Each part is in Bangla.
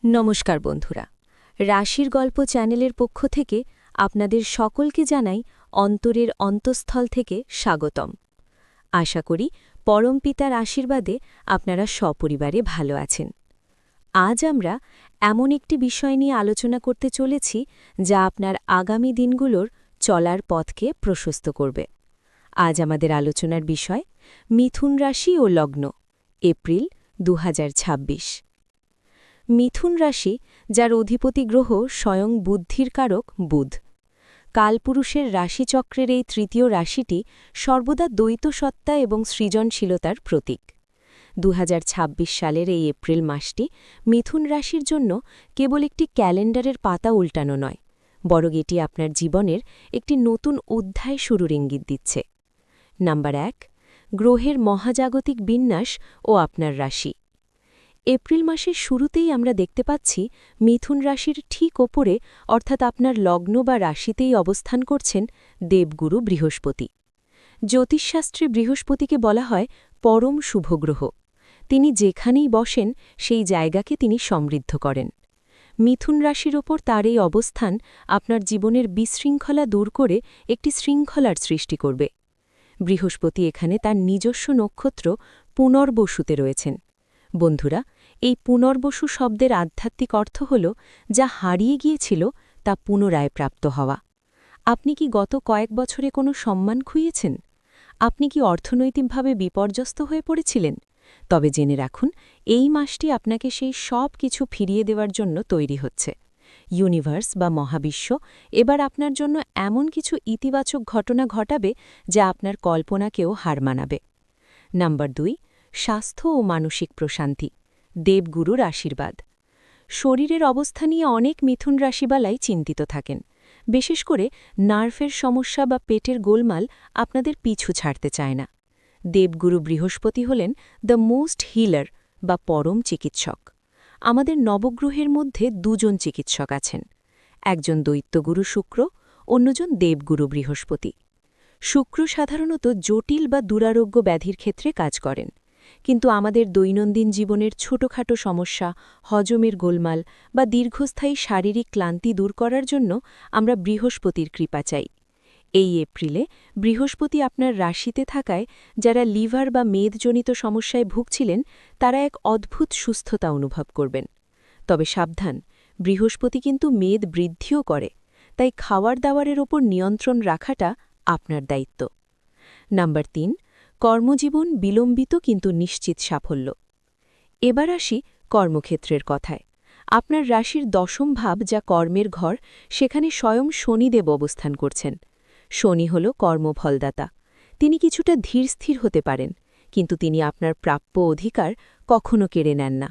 নমস্কার বন্ধুরা, রাশির গল্প চ্যানেলের পক্ষ থেকে আপনাদের সকলকে জানাই অন্তরের অন্তঃস্থল থেকে স্বাগতম। আশা করি পরমপিতার আশীর্বাদে আপনারা সপরিবারে ভালো আছেন। আজ আমরা এমন একটি বিষয় নিয়ে আলোচনা করতে চলেছি যা আপনার আগামী দিনগুলোর চলার পথকে প্রশস্ত করবে। আজ আমাদের আলোচনার বিষয় মিথুন রাশি ও লগ্ন, এপ্রিল 2026। মিথুন রাশি, যার অধিপতি গ্রহ স্বয়ং বুদ্ধির কারক বুধ। কালপুরুষের রাশিচক্রের এই তৃতীয় রাশিটি সর্বদা দ্বৈত সত্তা এবং সৃজনশীলতার প্রতীক। 2026 সালের এই এপ্রিল মাসটি মিথুন রাশির জন্য কেবল একটি ক্যালেন্ডারের পাতা উল্টানো নয়, বরং এটি আপনার জীবনের একটি নতুন অধ্যায় শুরুর ইঙ্গিত দিচ্ছে। নাম্বার 1, গ্রহের মহাজাগতিক বিন্যাস ও আপনার রাশি। এপ্রিল মাসের শুরুতেই আমরা দেখতে পাচ্ছি মিথুন রাশির ঠিক ওপরে, অর্থাৎ আপনার লগ্ন বা রাশিতেই অবস্থান করছেন দেবগুরু বৃহস্পতি। জ্যোতিষশাস্ত্রে বৃহস্পতিকে বলা হয় পরম শুভগ্রহ। তিনি যেখানেই বসেন সেই জায়গাকে তিনি সমৃদ্ধ করেন। মিথুন রাশির ওপর তার এই অবস্থান আপনার জীবনের বিশৃঙ্খলা দূর করে একটি শৃঙ্খলার সৃষ্টি করবে। বৃহস্পতি এখানে তার নিজস্ব নক্ষত্র পুনর্বসুতে রয়েছেন। বন্ধুরা, এই পুনর্বসু শব্দের আধ্যাত্মিক অর্থ হল যা হারিয়ে গিয়েছিল তা পুনরায় প্রাপ্ত হওয়া। আপনি কি গত কয়েক বছরে কোনো সম্মান খুইয়েছেন? আপনি কি অর্থনৈতিকভাবে বিপর্যস্ত হয়ে পড়েছিলেন? তবে জেনে রাখুন, এই মাসটি আপনাকে সেই সব কিছু ফিরিয়ে দেওয়ার জন্য তৈরি হচ্ছে। ইউনিভার্স বা মহাবিশ্ব এবার আপনার জন্য এমন কিছু ইতিবাচক ঘটনা ঘটাবে যা আপনার কল্পনাকেও হার মানাবে। নাম্বার 2, স্বাস্থ্য ও মানসিক প্রশান্তি, দেবগুরুর আশীর্বাদ। শরীরের অবস্থা নিয়ে অনেক মিথুন রাশিবালাই চিন্তিত থাকেন। বিশেষ করে নার্ভের সমস্যা বা পেটের গোলমাল আপনাদের পিছু ছাড়তে চায় না। দেবগুরু বৃহস্পতি হলেন দ্য মোস্ট হিলার বা পরম চিকিৎসক। আমাদের নবগ্রহের মধ্যে দুজন চিকিৎসক আছেন, একজন দৈত্যগুরু শুক্র, অন্যজন দেবগুরু বৃহস্পতি। শুক্র সাধারণত জটিল বা দুরারোগ্য ব্যাধির ক্ষেত্রে কাজ করেন, কিন্তু আমাদের দৈনন্দিন জীবনের ছোটখাটো সমস্যা, হজমের গোলমাল বা দীর্ঘস্থায়ী শারীরিক ক্লান্তি দূর করার জন্য আমরা বৃহস্পতির কৃপা চাই। এই এপ্রিলে বৃহস্পতি আপনার রাশিতে থাকায় যারা লিভার বা মেদজনিত সমস্যায় ভুগছিলেন তারা এক অদ্ভুত সুস্থতা অনুভব করবেন। তবে সাবধান, বৃহস্পতি কিন্তু মেদ বৃদ্ধিও করে, তাই খাওয়ার দাওয়ারের ওপর নিয়ন্ত্রণ রাখাটা আপনার দায়িত্ব। নাম্বার 3, কর্মজীবন বিলম্বিত কিন্তু নিশ্চিত সাফল্য। এবার আসি কর্মক্ষেত্রের কথায়। আপনার রাশির দশম ভাব, যা কর্মের ঘর, সেখানে স্বয়ং শনিদেব অবস্থান করছেন। শনি হল কর্মফলদাতা। তিনি কিছুটা ধীরস্থির হতে পারেন, কিন্তু তিনি আপনার প্রাপ্য অধিকার কখনো কেড়ে নেন না।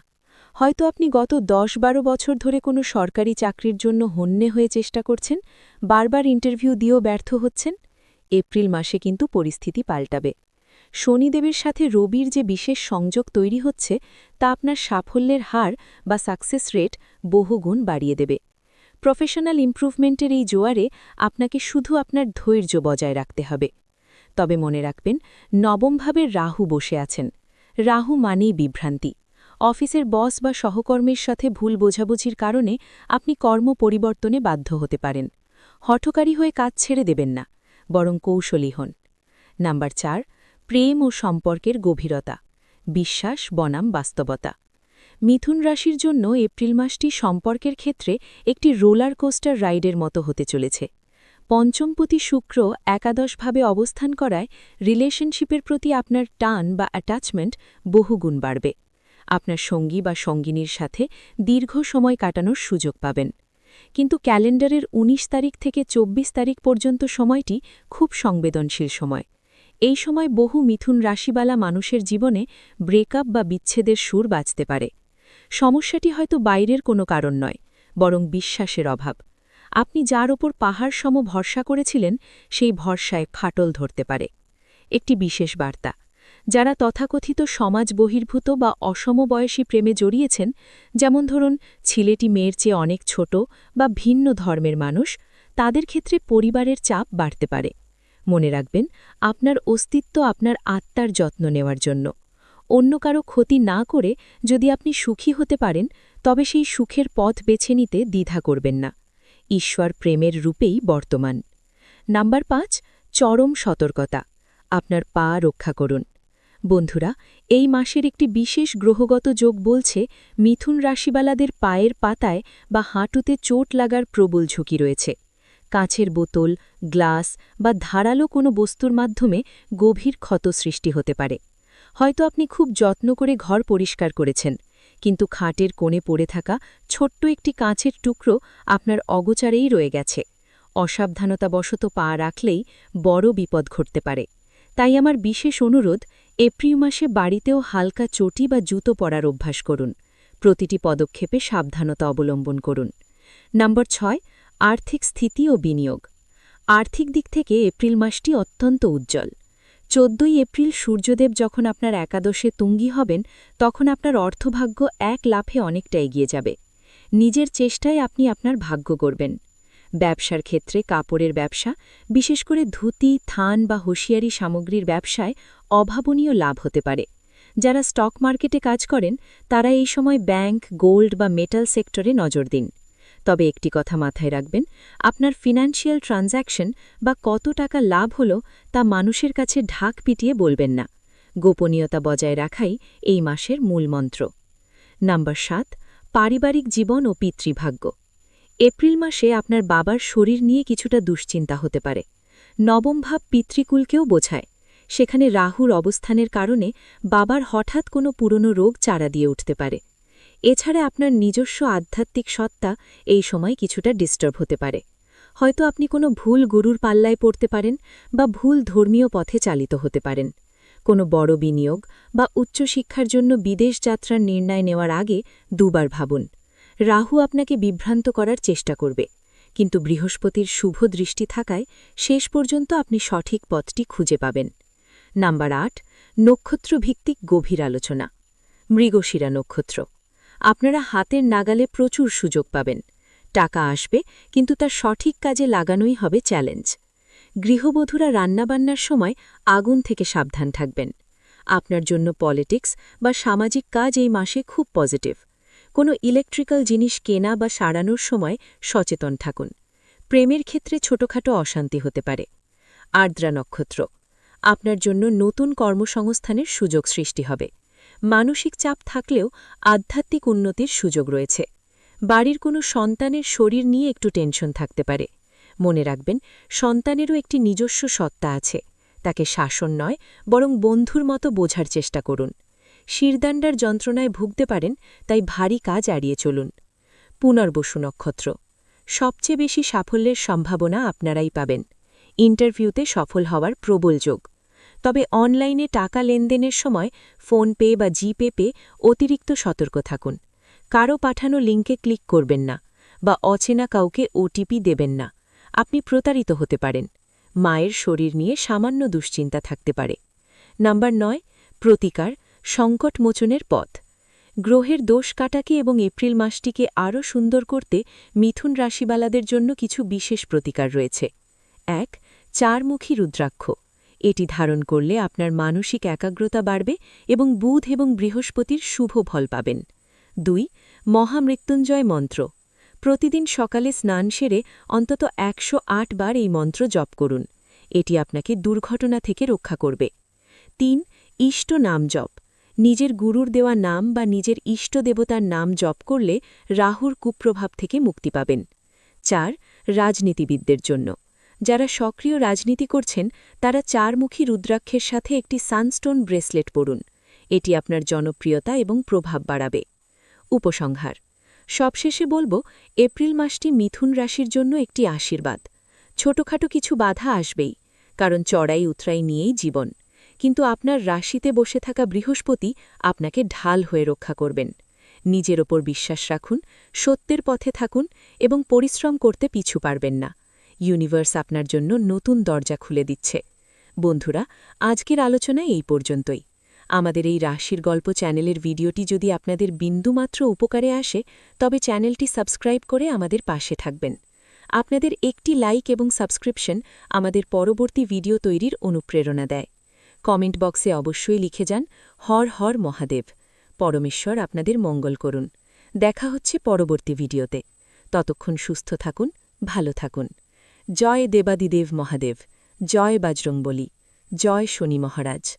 হয়তো আপনি গত 10-12 বছর ধরে কোনো সরকারি চাকরির জন্য হন্যে হয়ে চেষ্টা করছেন, বারবার ইন্টারভিউ দিয়েও ব্যর্থ হচ্ছেন। এপ্রিল মাসে কিন্তু পরিস্থিতি পাল্টাবে। শনিদেবের সাথে রবির যে বিশেষ সংযোগ তৈরি হচ্ছে তা আপনার সাফল্যের হার বা সাকসেস রেট বহুগুণ বাড়িয়ে দেবে। প্রফেশনাল ইমপ্রুভমেন্টের এই জোয়ারে আপনাকে শুধু আপনার ধৈর্য বজায় রাখতে হবে। তবে মনে রাখবেন, নবমভাবে রাহু বসে আছেন। রাহু মানেই বিভ্রান্তি। অফিসের বস বা সহকর্মীর সাথে ভুল বোঝাবুঝির কারণে আপনি কর্ম পরিবর্তনে বাধ্য হতে পারেন। হঠকারী হয়ে কাজ ছেড়ে দেবেন না, বরং কৌশলী হন। নাম্বার 4, প্রেম ও সম্পর্কের গভীরতা, বিশ্বাস বনাম বাস্তবতা। মিথুন রাশির জন্য এপ্রিল মাসটি সম্পর্কের ক্ষেত্রে একটি রোলার কোস্টার রাইডের মতো হতে চলেছে। পঞ্চমপতি শুক্র একাদশভাবে অবস্থান করায় রিলেশনশিপের প্রতি আপনার টান বা অ্যাটাচমেন্ট বহুগুণ বাড়বে। আপনার সঙ্গী বা সঙ্গিনীর সাথে দীর্ঘ সময় কাটানোর সুযোগ পাবেন। কিন্তু ক্যালেন্ডারের 19 তারিখ থেকে 24 তারিখ পর্যন্ত সময়টি খুব সংবেদনশীল সময়। এই সময় বহু মিথুন রাশিবালা মানুষের জীবনে ব্রেকআপ বা বিচ্ছেদের সুর বাজতে পারে। সমস্যাটি হয়তো বাইরের কোনো কারণ নয়, বরং বিশ্বাসের অভাব। আপনি যার ওপর পাহাড় সম ভরসা করেছিলেন সেই ভরসায় ফাটল ধরতে পারে। একটি বিশেষ বার্তা: যারা তথাকথিত সমাজ বহির্ভূত বা অসমবয়সী প্রেমে জড়িয়েছেন, যেমন ধরুন ছেলেটি মেয়ের চেয়ে অনেক ছোট বা ভিন্ন ধর্মের মানুষ, তাদের ক্ষেত্রে পরিবারের চাপ বাড়তে পারে। মনে রাখবেন, আপনার অস্তিত্ব আপনার আত্মার যত্ন নেওয়ার জন্য। অন্য কারো ক্ষতি না করে যদি আপনি সুখী হতে পারেন, তবে সেই সুখের পথ বেছে নিতে দ্বিধা করবেন না। ঈশ্বর প্রেমের রূপেই বর্তমান। নাম্বার 5, চরম সতর্কতা। আপনার পা রক্ষা করুন। বন্ধুরা, এই মাসের একটি বিশেষ গ্রহগত যোগ বলছে মিথুন রাশিবালাদের পায়ের পাতায় বা হাঁটুতে চোট লাগার প্রবল ঝুঁকি রয়েছে। কাঁচের বোতল, গ্লাস বা ধারালো কোনো বস্তুর মাধ্যমে গভীর ক্ষত সৃষ্টি হতে পারে। হয়তো আপনি খুব যত্ন করে ঘর পরিষ্কার করেছেন, কিন্তু খাটের কোণে পড়ে থাকা ছোট্ট একটি কাঁচের টুকরো আপনার অগোচরেই রয়ে গেছে। অসাবধানতাবশত পা রাখলেই বড় বিপদ ঘটতে পারে। তাই আমার বিশেষ অনুরোধ, এপ্রিল মাসে বাড়িতেও হালকা চটি বা জুতো পরার অভ্যাস করুন। প্রতিটি পদক্ষেপে সাবধানতা অবলম্বন করুন। নাম্বার 6, আর্থিক স্থিতি ও বিনিয়োগ। আর্থিক দিক থেকে এপ্রিল মাসটি অত্যন্ত উজ্জ্বল। 14 এপ্রিল সূর্যদেব যখন আপনার একাদশে তুঙ্গি হবেন, তখন আপনার অর্থভাগ্য এক লাফে অনেকটা এগিয়ে যাবে। নিজের চেষ্টায় আপনি আপনার ভাগ্য গড়বেন। ব্যবসার ক্ষেত্রে কাপড়ের ব্যবসা, বিশেষ করে ধুতি, থান বা হুঁশিয়ারি সামগ্রীর ব্যবসায় অভাবনীয় লাভ হতে পারে। যারা স্টক মার্কেটে কাজ করেন, তারা এই সময় ব্যাংক, গোল্ড বা মেটাল সেক্টরে নজর দিন। তবে একটি কথা মাথায় রাখবেন, আপনার ফিনান্সিয়াল ট্রানজ্যাকশন বা কত টাকা লাভ হলো তা মানুষের কাছে ঢাক পিটিয়ে বলবেন না। গোপনীয়তা বজায় রাখাই এই মাসের মূল মন্ত্র। নাম্বার 7, পারিবারিক জীবন ও পিতৃভাগ্য। এপ্রিল মাসে আপনার বাবার শরীর নিয়ে কিছুটা দুশ্চিন্তা হতে পারে। নবম ভাব পিতৃকুলকেও বোঝায়। সেখানে রাহুর অবস্থানের কারণে বাবার হঠাৎ কোনো পুরনো রোগ চারা দিয়ে উঠতে পারে। এছাড়া আপনার নিজস্ব আধ্যাত্মিক সত্তা এই সময় কিছুটা ডিস্টার্ব হতে পারে। হয়তো আপনি কোনো ভুল গুরুর পাল্লায় পড়তে পারেন বা ভুল ধর্মীয় পথে চালিত হতে পারেন। কোনো বড় বিনিয়োগ বা উচ্চশিক্ষার জন্য বিদেশ যাত্রার নির্ণয় নেওয়ার আগে দুবার ভাবুন। রাহু আপনাকে বিভ্রান্ত করার চেষ্টা করবে, কিন্তু বৃহস্পতির শুভ দৃষ্টি থাকায় শেষ পর্যন্ত আপনি সঠিক পথটি খুঁজে পাবেন। নাম্বার 8, নক্ষত্রভিত্তিক গভীর আলোচনা। মৃগশিরা নক্ষত্র। আপনারা হাতের নাগালে প্রচুর সুযোগ পাবেন। টাকা আসবে, কিন্তু তার সঠিক কাজে লাগানোই হবে চ্যালেঞ্জ। গৃহবধূরা রান্নাবান্নার সময় আগুন থেকে সাবধান থাকবেন। আপনার জন্য পলিটিক্স বা সামাজিক কাজ এই মাসে খুব পজিটিভ। কোনো ইলেকট্রিক্যাল জিনিস কেনা বা সারানোর সময় সচেতন থাকুন। প্রেমের ক্ষেত্রে ছোটখাটো অশান্তি হতে পারে। আর্দ্রা নক্ষত্র। আপনার জন্য নতুন কর্মসংস্থানের সুযোগ সৃষ্টি হবে। মানসিক চাপ থাকলেও আধ্যাত্মিক উন্নতির সুযোগ রয়েছে। বাড়ির কোনো সন্তানের শরীর নিয়ে একটু টেনশন থাকতে পারে। মনে রাখবেন, সন্তানেরও একটি নিজস্ব সত্তা আছে। তাকে শাসন নয়, বরং বন্ধুর মতো বোঝার চেষ্টা করুন। শিরদাণ্ডার যন্ত্রণায় ভুগতে পারেন, তাই ভারী কাজ এড়িয়ে চলুন। পুনর্বসু নক্ষত্র। সবচেয়ে বেশি সাফল্যের সম্ভাবনা আপনারাই পাবেন। ইন্টারভিউতে সফল হওয়ার প্রবল যোগ। তবে অনলাইনে টাকা লেনদেনের সময় ফোনপে বা জিপে অতিরিক্ত সতর্ক থাকুন। কারো পাঠানো লিঙ্কে ক্লিক করবেন না বা অচেনা কাউকে ওটিপি দেবেন না। আপনি প্রতারিত হতে পারেন। মায়ের শরীর নিয়ে সামান্য দুশ্চিন্তা থাকতে পারে। নাম্বার 9, প্রতিকার, সংকটমোচনের পথ। গ্রহের দোষ কাটাকে এবং এপ্রিল মাসটিকে আরও সুন্দর করতে মিথুন রাশিবালাদের জন্য কিছু বিশেষ প্রতিকার রয়েছে। 1, 4মুখী রুদ্রাক্ষ। এটি ধারণ করলে আপনার মানসিক একাগ্রতা বাড়বে এবং বুধ এবং বৃহস্পতির শুভ ফল পাবেন। 2, মহামৃত্যুঞ্জয় মন্ত্র। প্রতিদিন সকালে স্নান সেরে অন্তত 108 বার এই মন্ত্র জপ করুন। এটি আপনাকে দুর্ঘটনা থেকে রক্ষা করবে। 3, ইষ্ট নাম জপ। নিজের গুরুর দেওয়া নাম বা নিজের ইষ্ট দেবতার নাম জপ করলে রাহুর কুপ্রভাব থেকে মুক্তি পাবেন। 4, রাজনীতিবিদদের জন্য। যারা সক্রিয় রাজনীতি করছেন, তারা 4মুখী রুদ্রাক্ষের সাথে একটি সানস্টোন ব্রেসলেট পরুন। এটি আপনার জনপ্রিয়তা এবং প্রভাব বাড়াবে। উপসংহার। সবশেষে বলব, এপ্রিল মাসটি মিথুন রাশির জন্য একটি আশীর্বাদ। ছোটখাটো কিছু বাধা আসবেই, কারণ চড়াই উতরাই নিয়েই জীবন। কিন্তু আপনার রাশিতে বসে থাকা বৃহস্পতি আপনাকে ঢাল হয়ে রক্ষা করবেন। নিজের ওপর বিশ্বাস রাখুন, সত্যের পথে থাকুন এবং পরিশ্রম করতে পিছু পারবেন না। ইউনিভার্স আপনার জন্য নতুন দরজা খুলে দিচ্ছে। বন্ধুরা, আজকের আলোচনায় এই পর্যন্তই। আমাদের এই রাশির গল্প চ্যানেলের ভিডিওটি যদি আপনাদের বিন্দুমাত্র উপকারে আসে, তবে চ্যানেলটি সাবস্ক্রাইব করে আমাদের পাশে থাকবেন। আপনাদের একটি লাইক এবং সাবস্ক্রিপশন আমাদের পরবর্তী ভিডিও তৈরির অনুপ্রেরণা দেয়। কমেন্ট বক্সে অবশ্যই লিখে যান, হর হর মহাদেব। পরমেশ্বর আপনাদের মঙ্গল করুন। দেখা হচ্ছে পরবর্তী ভিডিওতে। ততক্ষণ সুস্থ থাকুন, ভালো থাকুন। জয় দেবাদিদেব মহাদেব, জয় বজরংবলী, জয় শনি মহারাজ।